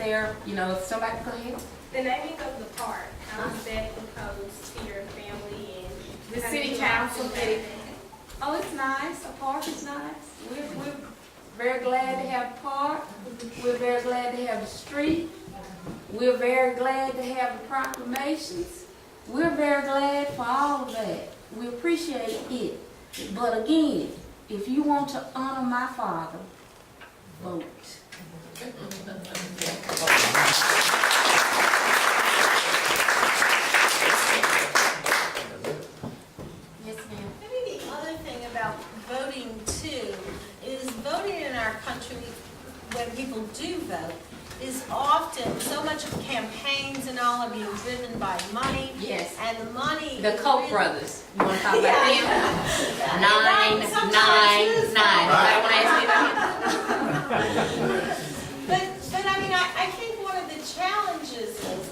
there, you know, if somebody, go ahead. The naming of the park, how does that impose to your family and The city council did it. Oh, it's nice. A park is nice. We're very glad to have the park. We're very glad to have the street. We're very glad to have the proclamations. We're very glad for all of that. We appreciate it. But again, if you want to honor my father, vote. Yes, ma'am. Maybe the other thing about voting too is voting in our country, when people do vote, is often so much of campaigns and all are being driven by money. Yes. And the money. The Koch brothers. You want to talk about them? Yeah. 999. Anybody want to ask me about it? But I mean, I think one of the challenges is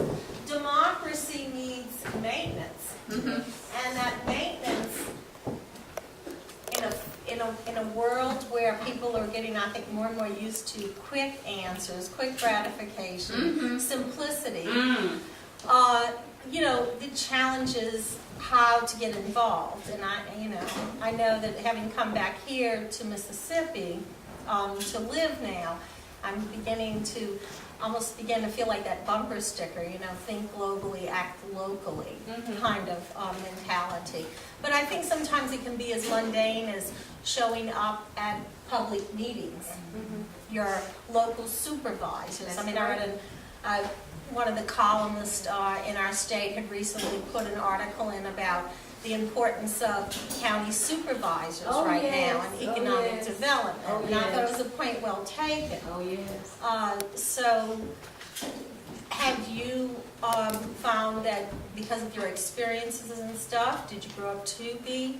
democracy needs maintenance. And that maintenance in a world where people are getting, I think, more and more used to quick answers, quick gratification, simplicity. You know, the challenge is how to get involved. And I know that having come back here to Mississippi to live now, I'm beginning to almost begin to feel like that bumper sticker, you know, think globally, act locally kind of mentality. But I think sometimes it can be as mundane as showing up at public meetings, your local supervisors. That's I mean, right. I read one of the columnists in our state had recently put an article in about the importance of county supervisors now in economic development. And I thought it was a point well taken. Oh, yes. So have you found that because of your experiences and stuff, did you grow up to be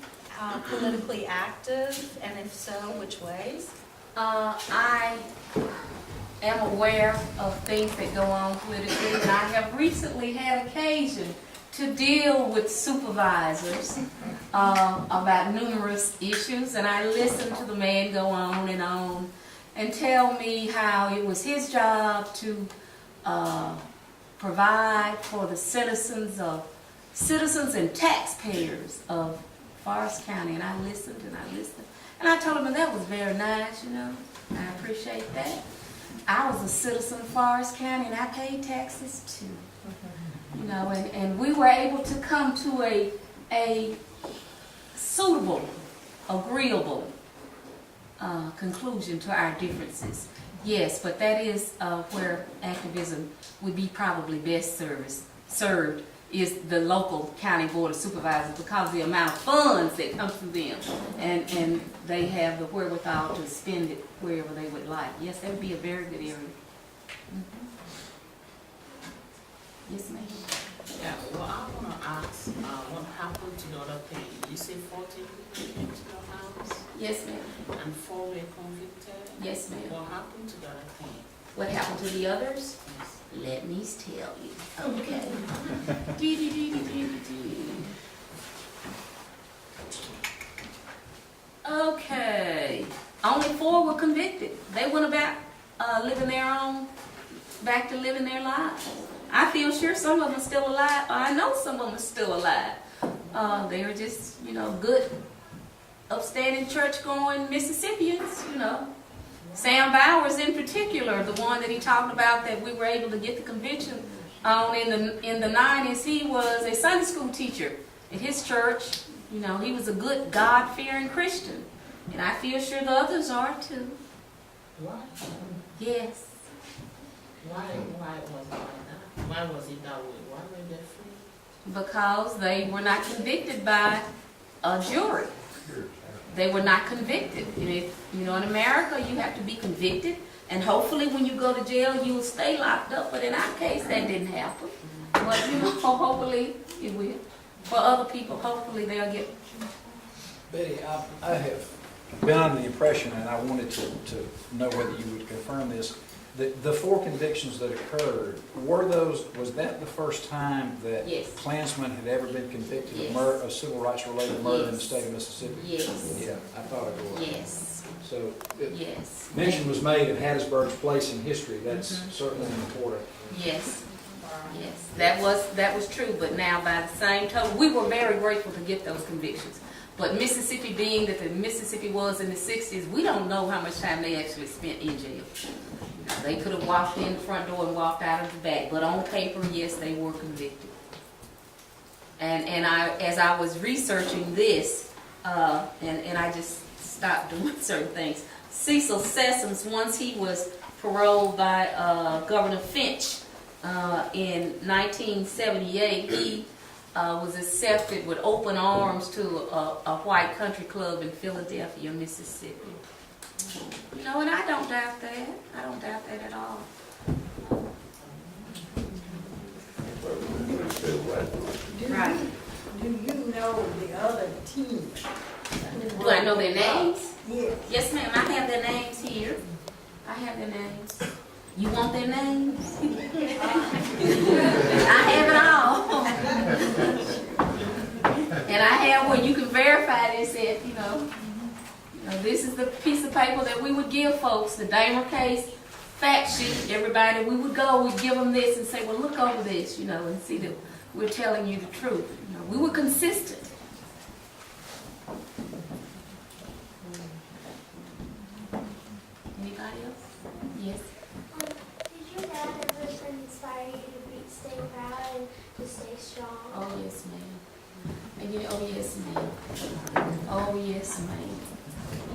politically active? And if so, which ways? I am aware of things that go on politically, and I have recently had occasion to deal with supervisors about numerous issues, and I listened to the man go on and tell me how it was his job to provide for the citizens and taxpayers of Forrest County. And I listened and I listened, and I told him that was very nice, you know. I appreciate that. I was a citizen of Forrest County, and I paid taxes too. You know, and we were able to come to a suitable, agreeable conclusion to our differences. Yes, but that is where activism would be probably best served is the local county board of supervisors, because of the amount of funds that come through them, and they have the wherewithal to spend it wherever they would like. Yes, that would be a very good area. Yes, ma'am. Yeah, well, I want to ask, what happened to the other thing? You say 14 people came to your house? Yes, ma'am. And 4 were convicted? Yes, ma'am. What happened to the other thing? What happened to the others? Yes. Let me tell you. Okay. Okay. Only 4 were convicted. They went about back to living their lives. I feel sure some of them are still alive. I know some of them are still alive. They were just, you know, good, upstanding, church-going Mississippians, you know. Sam Bowers in particular, the one that he talked about that we were able to get the conviction on in the 90s, he was a Sunday school teacher at his church. You know, he was a good, God-fearing Christian. And I feel sure the others are too. Why? Yes. Why was it like that? Why was it that way? Why were they free? Because they were not convicted by a jury. They were not convicted. And if, you know, in America, you have to be convicted, and hopefully when you go to jail, you will stay locked up. But in our case, that didn't happen. But, you know, hopefully it will. For other people, hopefully they'll get... Betty, I have been under the impression, and I wanted to know whether you would confirm this, the 4 convictions that occurred, was that the first time that Yes. Klansmen had ever been convicted Yes. of civil rights related murder in the Yes. state of Mississippi? Yes. Yeah, I thought it was. Yes. So Yes. mention was made of Hattiesburg's place in history. That's certainly important. Yes. Yes, that was true, but now by the same token, we were very grateful to get those convictions. But Mississippi, being that the Mississippi was in the 60s, we don't know how much time they actually spent in jail. They could have walked in the front door and walked out of the back, but on paper, yes, they were convicted. And as I was researching this, and I just stopped doing certain things. Cecil Sessoms, once he was paroled by Governor Finch in 1978, he was accepted with open arms to a white country club in Philadelphia, Mississippi. You know, and I don't doubt that. I don't doubt that at all. Right. Do you know the other team? Do I know their names? Yes. Yes, ma'am. I have their names here. I have their names. You want their names? I have it all. And I have where you can verify this at, you know, this is the piece of paper that we would give folks, the Dahmer case fact sheet. Everybody, we would go, we'd give them this and say, well, look over this, you know, and see that we're telling you the truth. You know, we were consistent. Anybody else? Yes. Did your dad ever inspire you to stay proud and to stay strong? Oh, yes, ma'am. Oh, yes, ma'am. Oh, yes, ma'am.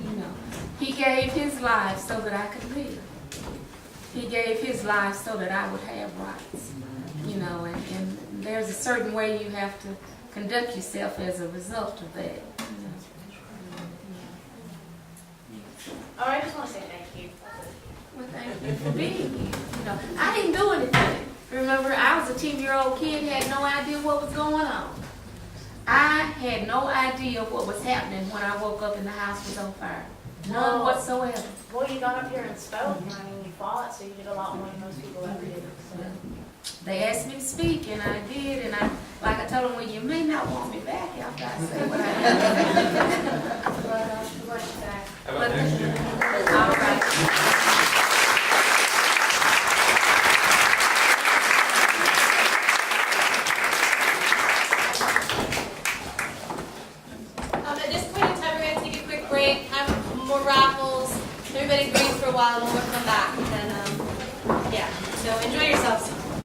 You know, he gave his life so that I could live. He gave his life so that I would have rights. You know, and there's a certain way you have to conduct yourself as a result of that. Oh, I just want to say thank you. Well, thank you for being here. You know, I didn't do anything. Remember, I was a 10-year-old kid, had no idea what was going on. I had no idea what was happening when I woke up and the house was on fire. None whatsoever. Well, you got up here and spoke, and I mean, you fought, so you did a lot more than most people ever did. So. They asked me to speak, and I did, and like I told them, well, you may not want me back after I say what I have. But, what's that? All right. At this point in time, we're going to take a quick break, have more raffles. Everybody breathe for a while, and we'll come back. And yeah, so enjoy yourselves.